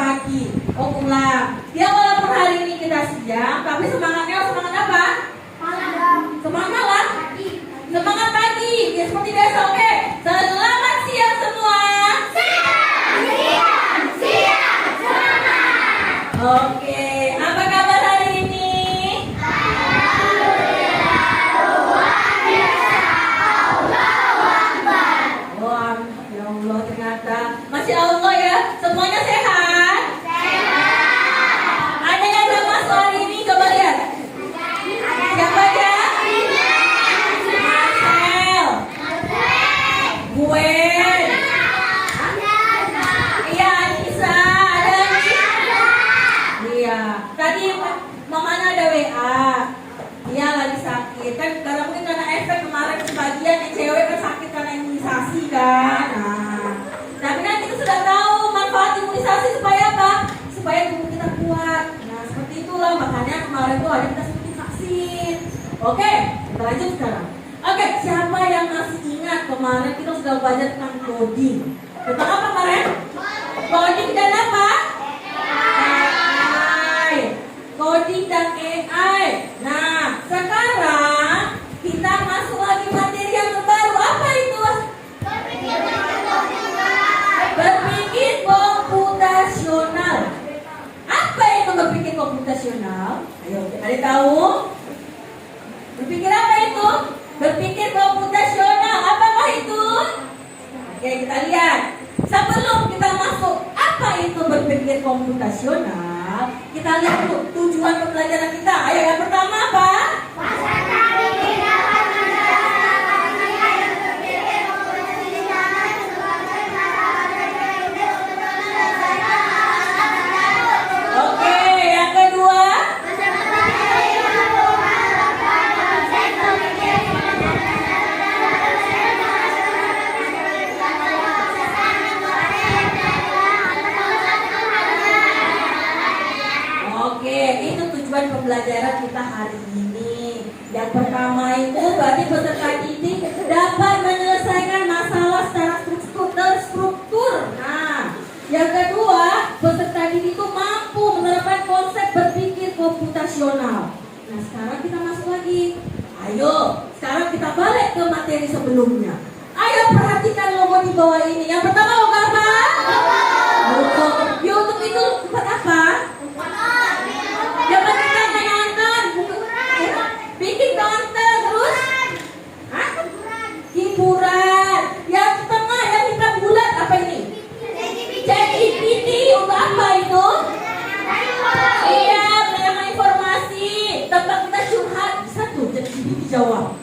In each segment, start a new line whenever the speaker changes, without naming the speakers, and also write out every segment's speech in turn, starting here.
pagi. Oh, ulang. Ya walaupun hari ini kita siang, tapi semangatnya semangat apa? Semangat malam. Semangat pagi. Ya seperti biasa, oke. Selamat siang semua.
Siang, semangat.
Oke, apa kabar hari ini? Wah, ya Allah, ternyata masih Allah ya. Semuanya sehat? Ada yang udah masuk hari ini? Coba lihat. Siapa aja? Marcel, Gwen, iya Anissa, ada lagi? Iya. Tadi mamanya ada WA. Dia lagi sakit kan, karena mungkin karena efek kemarin sebagian yang cewek kan sakit karena imunisasi kan. Nah, tapi kan kita sudah tahu manfaat imunisasi supaya apa? Supaya tubuh kita kuat. Nah, seperti itulah makanya kemarin tuh ada kita suntik vaksin. Oke, kita lanjut sekarang. Oke, siapa yang masih ingat kemarin kita sudah belajar tentang coding? Tentang apa kemarin? Coding dan apa? AI. Coding dan AI. Nah, sekarang kita masuk lagi materi yang terbaru. Apa itu? Berpikir komputasional. Apa itu berpikir komputasional? Ayo, ada tahu? Berpikir apa itu? Berpikir komputasional. Apakah itu? Oke, kita lihat. Sebelum kita masuk, apa itu berpikir komputasional? Kita lihat dulu tujuan pembelajaran kita. Ayo, yang pertama apa? Oke, yang kedua. Oke, itu tujuan pembelajaran kita hari ini. Yang pertama itu berarti peserta didik dapat menyelesaikan masalah secara terstruktur. Nah, yang kedua, peserta didik itu mampu menerapkan konsep berpikir komputasional. Nah, sekarang kita masuk lagi. Ayo, sekarang kita balik ke materi sebelumnya. Ayo perhatikan logo di bawah ini. Yang pertama logo apa? Logo. YouTube itu tempat apa? Jangan kita menonton, bikin konten terus, hiburan. Yang tengah yang hitam bulat apa ini? ChatGPT untuk apa itu? Iya, menerima informasi. Tempat kita curhat bisa tuh ChatGPT jawab.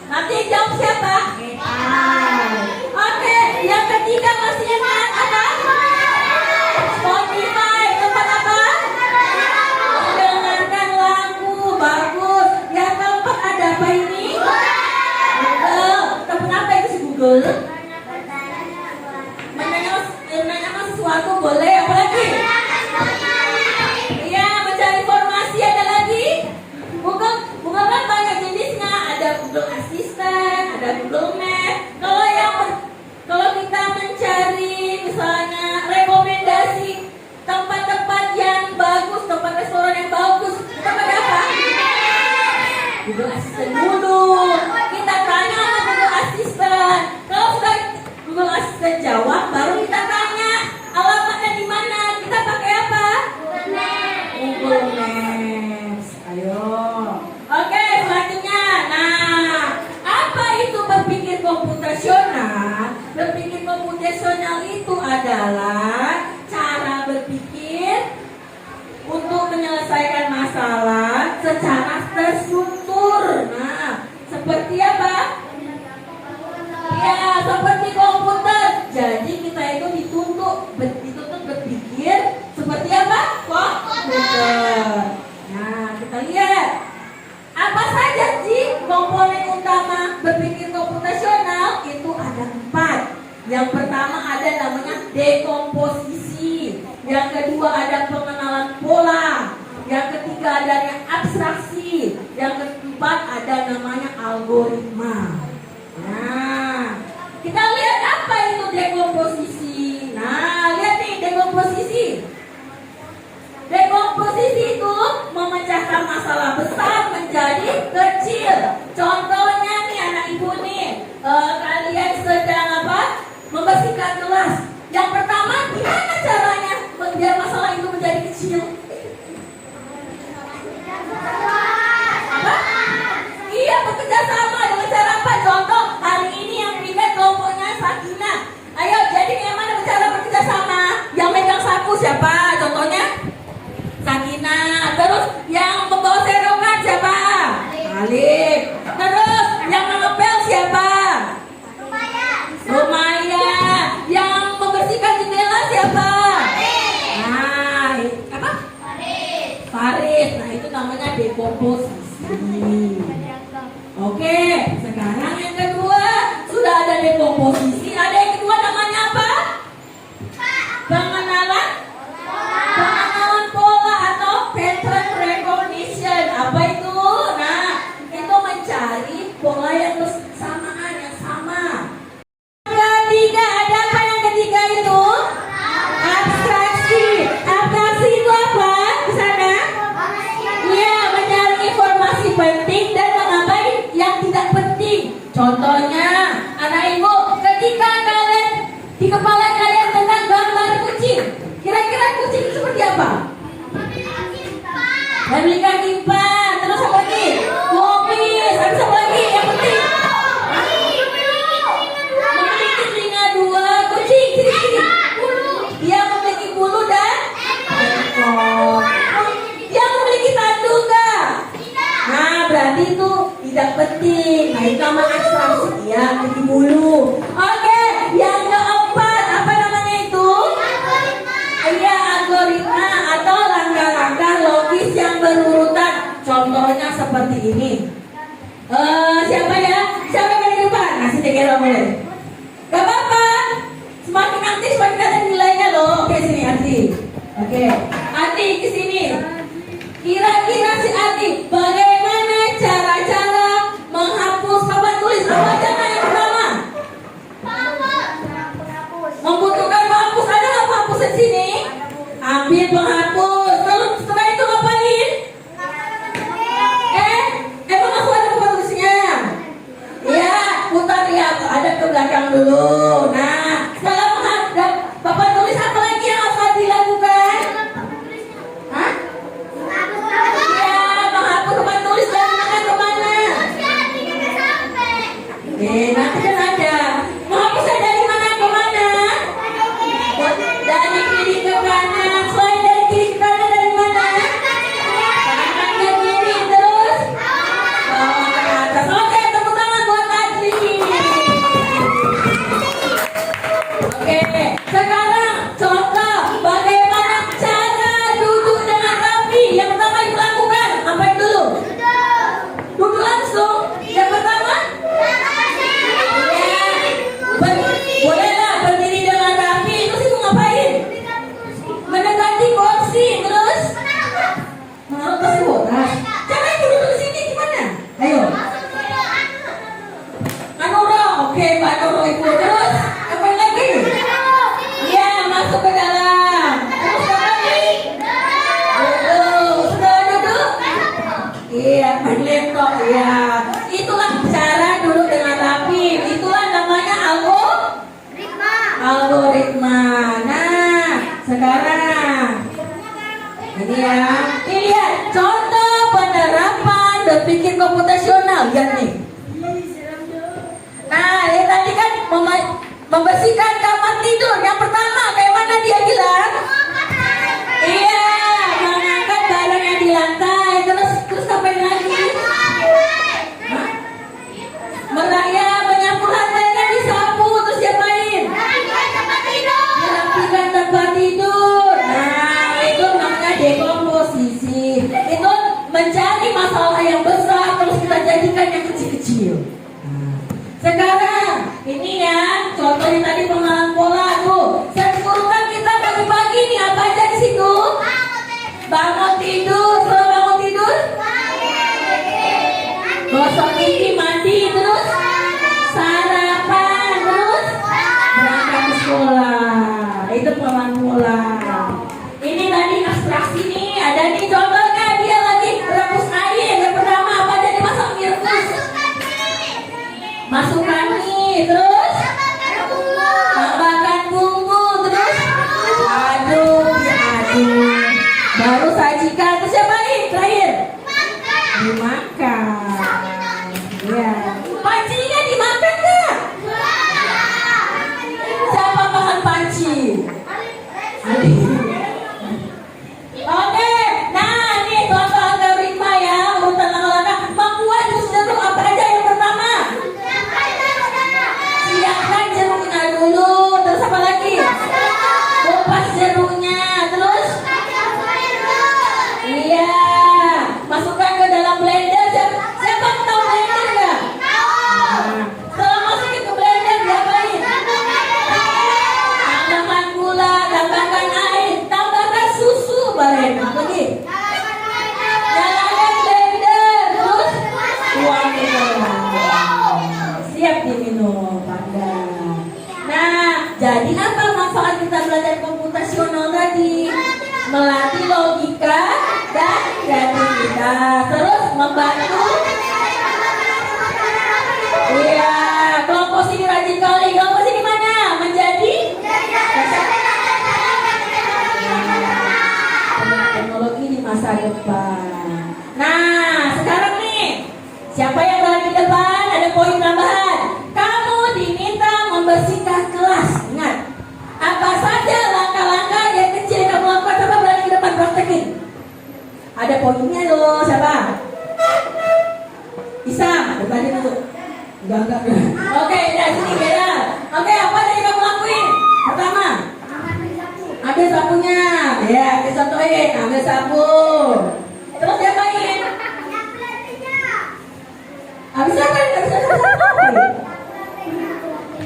Nanti yang jawab siapa? AI. Oke, yang ketiga masih ingat apa? Spotify tempat apa? Mendengarkan lagu bagus. Yang keempat ada apa ini? Google. Tempat apa itu si Google? Menanyakan sesuatu boleh. Apa lagi? Iya, mencari informasi. Ada lagi? Google kan banyak jenisnya. Ada Google Assistant, ada Google Map. Kalau kita mencari misalnya rekomendasi tempat-tempat yang bagus, tempat restoran yang bagus, kita pakai apa? Google Assistant dulu. Kita tanya sama Google Assistant. Kalau sudah Google Assistant jawab, baru kita tanya alamatnya di mana. Kita pakai apa? Google Maps. Ayo. Oke, selanjutnya. Nah, apa itu berpikir komputasional? Berpikir komputasional itu adalah cara berpikir untuk menyelesaikan masalah secara terstruktur. Nah, seperti apa? Ya, seperti komputer. Jadi kita itu dituntut berpikir seperti apa? Komputer. Nah, kita lihat. Apa saja sih komponen utama berpikir komputasional? Itu ada 4. Yang pertama ada namanya dekomposisi. Yang kedua ada pengenalan pola. Yang ketiga ada yang abstraksi. Yang keempat ada namanya algoritma. Nah, kita lihat apa itu dekomposisi. Nah, lihat nih dekomposisi. kecil? Apa? Iya, bekerja sama dengan cara apa? Contoh, hari ini yang bikin kelompoknya Sakinah. Ayo, jadi gimana cara bekerja sama? Yang megang sapu siapa? Contohnya? Sakinah. Terus yang membawa serokan siapa? Alif. Terus yang mengepel siapa? Rumaya. Yang membersihkan jendela siapa? Nah, apa? Faris. Nah, itu namanya dekomposisi. Oke, sekarang yang kedua sudah ada dekomposisi. Ada yang kedua namanya apa? Pengenalan pola atau pattern recognition. Apa itu? Nah, itu mencari pola yang bersamaan, yang sama. Ketiga, ada apa yang ketiga itu? Abstraksi. Abstraksi itu apa? Di sana? Iya, mencari informasi penting dan mengabaikan yang tidak penting. Contohnya, anak ibu, ketika kalian di kepala kalian tentang gambar kucing, kira-kira kucing itu seperti apa? Memiliki kipas, terus apa lagi? Kopi, terus apa lagi? Yang penting memiliki telinga dua, kucing sini. Dia memiliki bulu dan ekor. Dia memiliki tanduk enggak? Nah, berarti itu tidak penting. Nah, itu nama abstraksi. Ya, memiliki bulu. Oke, yang keempat apa namanya itu? Iya, algoritma atau langkah-langkah logis yang berurutan. Contohnya seperti ini. Siapa ya? Siapa yang di depan? Kasih tiga boleh. Gak apa-apa. Semakin aktif semakin ada nilainya loh. Oke, sini Ati. Oke, Ati ke sini. Kira-kira si Ati, bagaimana cara-cara menghapus papan tulis? Apa jangan yang pertama? Membutuhkan penghapus. Ada nggak penghapus di sini? Ambil penghapus. Terus setelah itu ngapain? Emang aku ada papan tulisnya? Ya, putar ya. Ada ke belakang dulu. Nah, setelah menghadap papan tulis apa lagi yang harus dilakukan? Hah? Ya, menghapus papan tulis dan menengah kemana? Nanti kan ada. Menghapusnya dari mana ke mana? Dari kiri ke kanan. Selain dari kiri ke kanan dari mana? Kanan ke kiri terus bawah ke atas. Oke, tepuk tangan buat Najli. Oke, sekarang contoh bagaimana cara duduk dengan rapi. Yang pertama dilakukan ngapain dulu? Duduk langsung. Yang pertama? Bolehlah berdiri dengan rapi. Terus itu ngapain? Mendekati kursi. Terus menaruh kursi botas. Cara itu duduk di sini gimana? Ayo. Manuro. Oke, Pak Nuro itu. Terus ngapain lagi? Iya, masuk ke dalam. Terus apa lagi? Duduk. Sudah duduk? Iya, main laptop. Iya. Itulah cara duduk dengan rapi. Itulah namanya algoritma. Nah, sekarang ini ya. Ini lihat contoh penerapan berpikir komputasional. Lihat nih. Nah, ini tadi kan membersihkan kamar tidur. Yang pertama, kayak mana dia bilang? Iya, mengangkat barang yang di lantai. Terus ngapain lagi? Hah? Merayap, menyapu lantai kan disapu. Terus diapain? Merapikan tempat tidur. Nah, itu namanya dekomposisi. Itu mencari masalah yang besar terus kita jadikan yang kecil-kecil. Sekarang ini ya, contohnya tadi pengenalan pola tuh. Sekurang kita pagi-pagi nih apa aja di situ? Bangun tidur, setelah bangun tidur, gosok gigi, mandi, terus sarapan, terus berangkat ke sekolah. Itu pengenalan pola. Ini tadi abstraksi nih, ada nih contohnya dia lagi rebus air. Yang pertama apa aja dimasak direbus? Masukkan mie, terus tambahkan bumbu, terus aduk, diaduk. Oke, nah ini contoh algoritma ya, urutan langkah-langkah membuat jus jeruk apa aja yang pertama? Siapkan jeruknya dulu, terus apa lagi? Kupas jeruknya, terus? Iya, masukkan ke dalam blender. Siapa tahu blender nggak? Setelah masukin ke blender, diapain? Tambahkan gula, tambahkan air, tambahkan susu, bareng. Lagi? Nyalakan blender, terus tuangkan. Siap diminum, Panda. Nah, jadi apa manfaat kita belajar komputasional tadi? Melatih logika dan kreativitas, terus membantu. Iya, kelompok sini rajin kali. Kelompok sini mana? Menjadi teknologi di masa depan. Nah, sekarang nih, siapa yang berada di depan? Ada poin tambahan. Kamu diminta membersihkan kelas. Ingat, apa saja langkah-langkah yang kecil yang kamu lakukan? Coba berada di depan, praktekin. Ada poinnya loh, siapa? Bisa, tadi dulu. Enggak. Oke, dari sini beda. Oke, apa yang kamu lakuin? Pertama, ambil sapunya. Ya, kita contohin, ambil sapu. Terus diapain? Habis apa?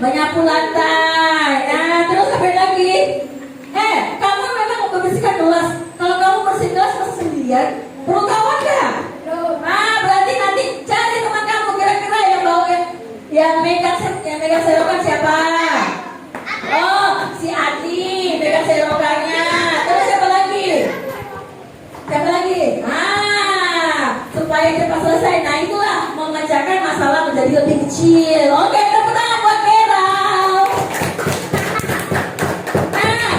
Menyapu lantai. Nah, terus apa lagi? Kamu memang mau membersihkan kelas. Kalau kamu bersih kelas masa sendirian, perlu kawan nggak? Nah, berarti nanti cari teman kamu kira-kira yang bawa yang megang serokan siapa? Oh, si Adi megang serokannya. Terus siapa lagi? Siapa lagi? Supaya cepat selesai. Nah, itulah memecahkan masalah menjadi lebih kecil. Oke, tepuk tangan buat Merau. Nah,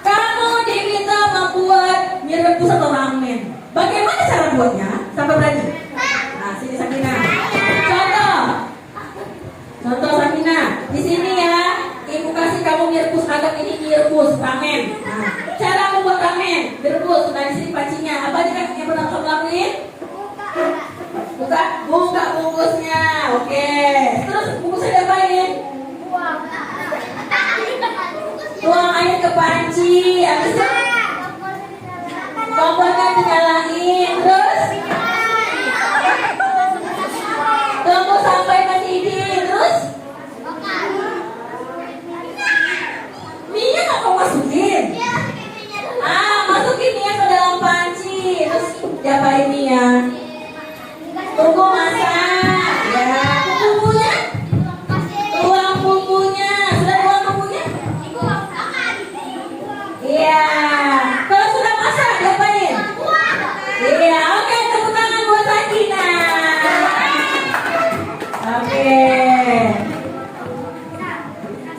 kamu diminta membuat mie rebus atau ramen. Bagaimana cara buatnya? Sampai berani. Nah, sini Sakina. Contoh Sakina. Di sini ya, ibu kasih kamu mie rebus. Anggap ini mie rebus ramen. Nah, cara membuat ramen mie rebus. Nah, di sini pancinya. Apa aja yang pernah kamu lakuin? Buka bungkusnya. Oke. Terus bungkusnya diapain? Tuang air ke panci. Habis itu kompornya dinyalain. Terus tunggu sampai mendidih. Terus minyak nggak kamu masukin? Masukin minyak ke dalam panci. Terus diapain minyak? Tunggu masak. Ya, bumbunya? Tuang bumbunya. Sudah tuang bumbunya? Iya. Kalau sudah masak diapain? Iya, oke, tepuk tangan buat Sakina. Oke.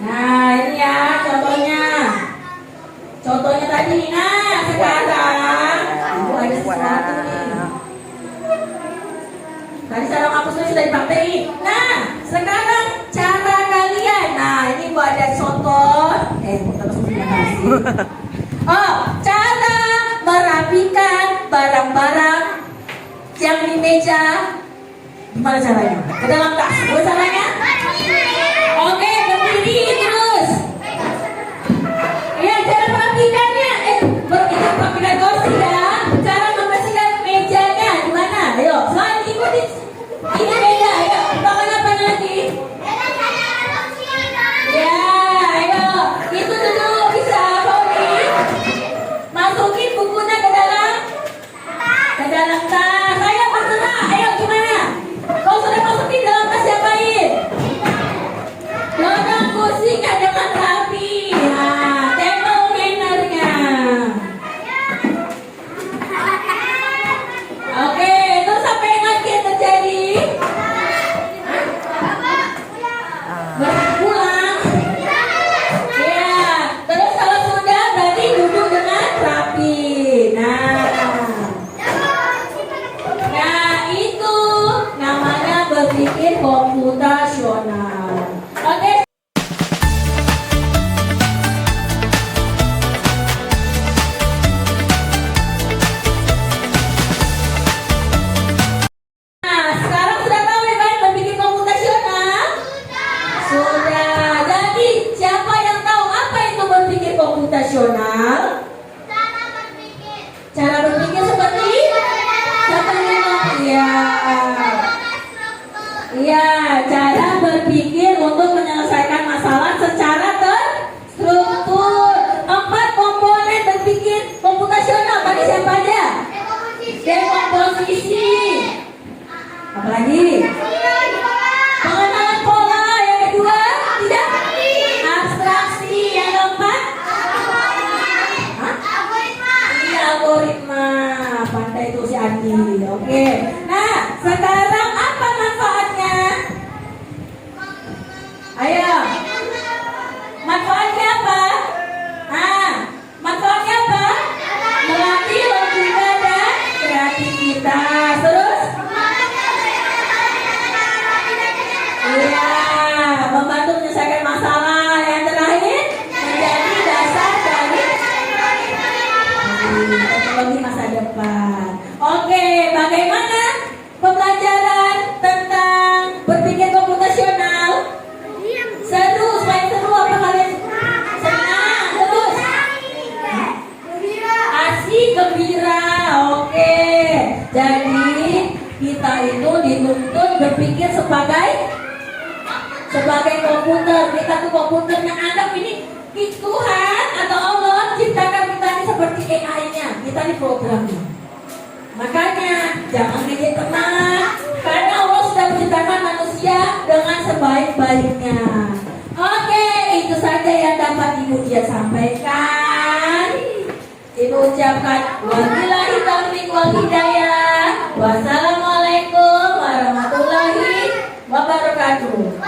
Nah, ini ya contohnya. Contohnya tadi. Nah, sekarang ibu ada sesuatu nih. Tadi cara hapusnya sudah dipraktein. Nah, sekarang cara kalian. Nah, ini ibu ada contoh. Terus terima kasih. Oh, cara merapikan barang-barang yang di meja. Gimana caranya? Ke dalam tas. Gimana caranya? Oke, berdiri terus. Ya, cara merapikannya. Itu merapikan kursi ya. Cara membersihkan mejanya gimana? Ayo, selain ikuti. Ini beda. Ayo, tangannya apa lagi? Ya, ayo. Itu dulu bisa, Fauri. Masukin bukunya ke dalam tas. Ayo, terserah. Ayo, gimana? Kalau sudah masukin dalam tas, siapain? sekarang apa manfaatnya? Ayo. Manfaatnya apa? Manfaatnya apa? Melatih logika dan kreativitas. Terus? Iya, membantu menyelesaikan masalah. Yang terakhir, menjadi dasar dari teknologi masa depan. Oke, bagaimana pembelajaran tentang berpikir komputasional? Seru, selain seru apa kalian? Senang, terus? Asik, gembira. Oke, jadi kita itu dituntut berpikir sebagai komputer. Kita tuh komputer yang ada ini Tuhan atau Allah ciptakan kita ini seperti AI-nya. Kita ini programnya. Makanya jangan ngejek teman, karena Allah sudah menciptakan manusia dengan sebaik-baiknya. Oke, itu saja yang dapat Ibu dia sampaikan. Ibu ucapkan wabillahi taufiq wal hidayah. Wassalamualaikum warahmatullahi wabarakatuh.